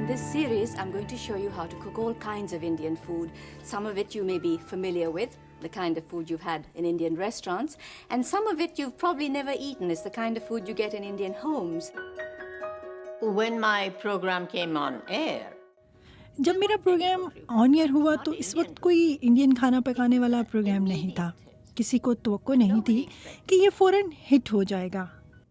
this series, I'm going to show you how to cook all kinds of Indian food. Some of it you may be familiar with, the kind of food you've had in Indian restaurants, and some of it you've probably never eaten. It's the kind of food you get in Indian homes. When my program came on air, جب میرا programme آن year ہوا تو اس وقت کوئی Indian کھانا پکانے والا programme نہیں تھا. کسی کو توقع نہیں تھی کہ یہ فوراً ہٹ ہو جائے گا.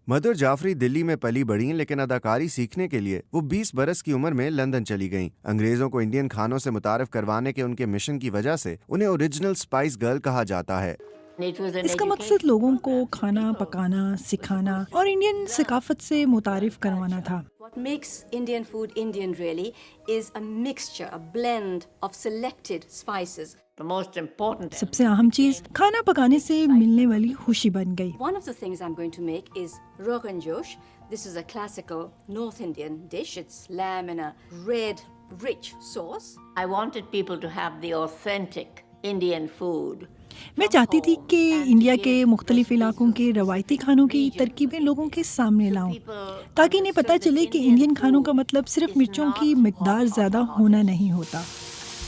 مدھر جعفری دلی میں پلی بڑھیں، لیکن اداکاری سیکھنے کے لیے وہ 20 برس کی عمر میں لندن چلی گئیں. انگریزوں کو انڈین کھانوں سے متعارف کروانے کے ان کے مشن کی وجہ سے انہیں اوریجنل اسپائس گرل کہا جاتا ہے. اس کا مقصد لوگوں کو کھانا پکانا سکھانا اور انڈین ثقافت سے متعارف کروانا تھا. What makes Indian food Indian really is a mixture, a blend of selected spices. the most important سب سے اہم چیز کھانا پکانے سے ملنے والی خوشی بن گئی. One of the things I'm going to make is Rogan Josh. This is a classical North Indian dish. It's lamb in a red, rich sauce. I wanted people to have the authentic Indian food. میں چاہتی تھی کہ India کے مختلف علاقوں کے روایتی کھانوں کی ترکیبیں لوگوں کے سامنے لاؤں تاکہ انہیں پتہ چلے کہ انڈین کھانوں کا مطلب صرف مرچوں کی مقدار زیادہ ہونا نہیں ہوتا.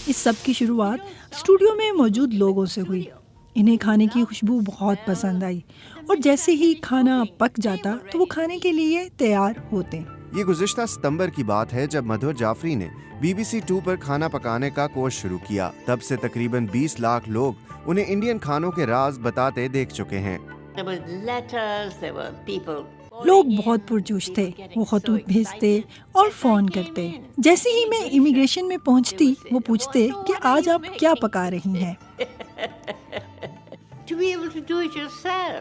اس سب کی شروعات اسٹوڈیو میں موجود لوگوں سے ہوئی. انہیں کھانے کی خوشبو بہت پسند آئی اور جیسے ہی کھانا پک جاتا تو وہ کھانے کے لیے تیار ہوتے. یہ گزشتہ ستمبر کی بات ہے جب مدھر جعفری نے BBC 2 پر کھانا پکانے کا کورس شروع کیا. تب سے تقریباً 20 لاکھ لوگ انہیں انڈین کھانوں کے راز بتاتے دیکھ چکے ہیں. There were letters, there were people. لوگ بہت پرجوش تھے. وہ خطوط بھیجتے اور فون کرتے. جیسے ہی میں امیگریشن میں پہنچتی وہ پوچھتے کہ آج آپ کیا پکا رہی ہیں. To be able to do it yourself.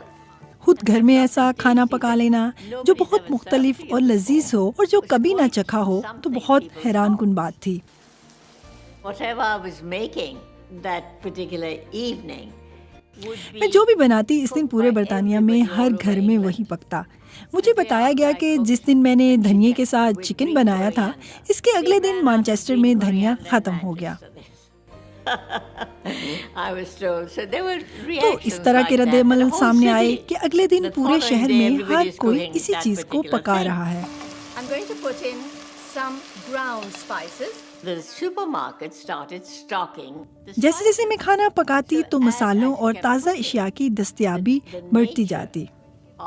خود گھر میں ایسا کھانا پکا لینا جو بہت مختلف اور لذیذ ہو اور جو کبھی نہ چکھا ہو تو بہت حیران کن بات تھی. Whatever I was making that particular evening would be میں جو بھی بناتی اس دن پورے برطانیہ میں ہر گھر میں وہی پکتا. مجھے بتایا گیا کہ جس دن میں نے دھنیے کے ساتھ چکن بنایا تھا اس کے اگلے دن مانچسٹر میں دھنیا ختم ہو گیا. I was told. So there were تو reactions اس طرح کے like رد that. عمل The whole سامنے آئے city, کہ اگلے دن the پورے following شہر day, میں everybody ہر is کوئی cooking اسی that چیز کو particular پکا thing. رہا ہے. I'm going to put in some ground spices. The supermarket started stocking the جیسے جیسے میں کھانا پکاتی تو مسالوں اور تازہ اشیاء کی دستیابی بڑھتی جاتی.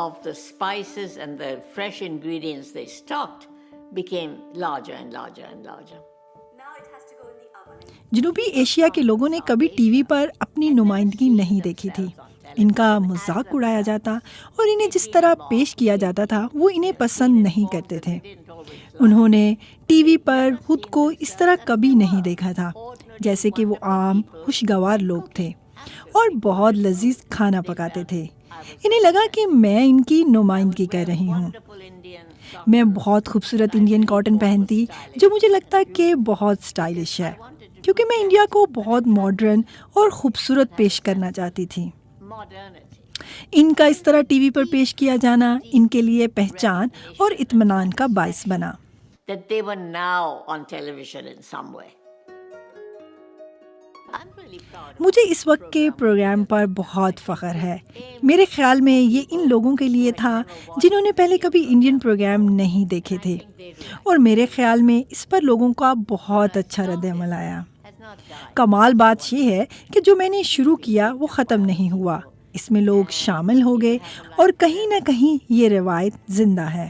of the spices and the fresh ingredients they stocked became larger and larger and larger. Now it has to go in the oven. جنوبی ایشیا کے لوگوں نے کبھی ٹی وی پر اپنی نمائندگی نہیں دیکھی تھی. ان کا مذاق اڑایا جاتا اور انہیں جس طرح پیش کیا جاتا تھا وہ انہیں پسند نہیں کرتے تھے. انہوں نے ٹی وی پر خود کو اس طرح کبھی نہیں دیکھا تھا جیسے کہ وہ عام خوشگوار لوگ تھے اور بہت لذیذ کھانا پکاتے تھے. انہیں لگا کہ میں ان کی نمائندگی کر رہی ہوں. میں بہت خوبصورت انڈین کاٹن پہنتی جو مجھے لگتا کہ بہت سٹائلش ہے کیونکہ میں انڈیا کو بہت ماڈرن اور خوبصورت پیش کرنا چاہتی تھی. Modernity. ان کا اس طرح ٹی وی پر پیش کیا جانا ان کے لیے پہچان اور اطمینان کا باعث بنا. That they were now on television in some way. I'm really proud. مجھے اس وقت کے پروگرام پر بہت فخر ہے. میرے خیال میں یہ ان لوگوں کے لیے تھا جنہوں نے پہلے کبھی انڈین پروگرام نہیں دیکھے تھے اور میرے خیال میں اس پر لوگوں کا بہت اچھا رد عمل آیا. کمال بات یہ ہے کہ جو میں نے شروع کیا وہ ختم نہیں ہوا. اس میں لوگ شامل ہو گئے اور کہیں نہ کہیں یہ روایت زندہ ہے.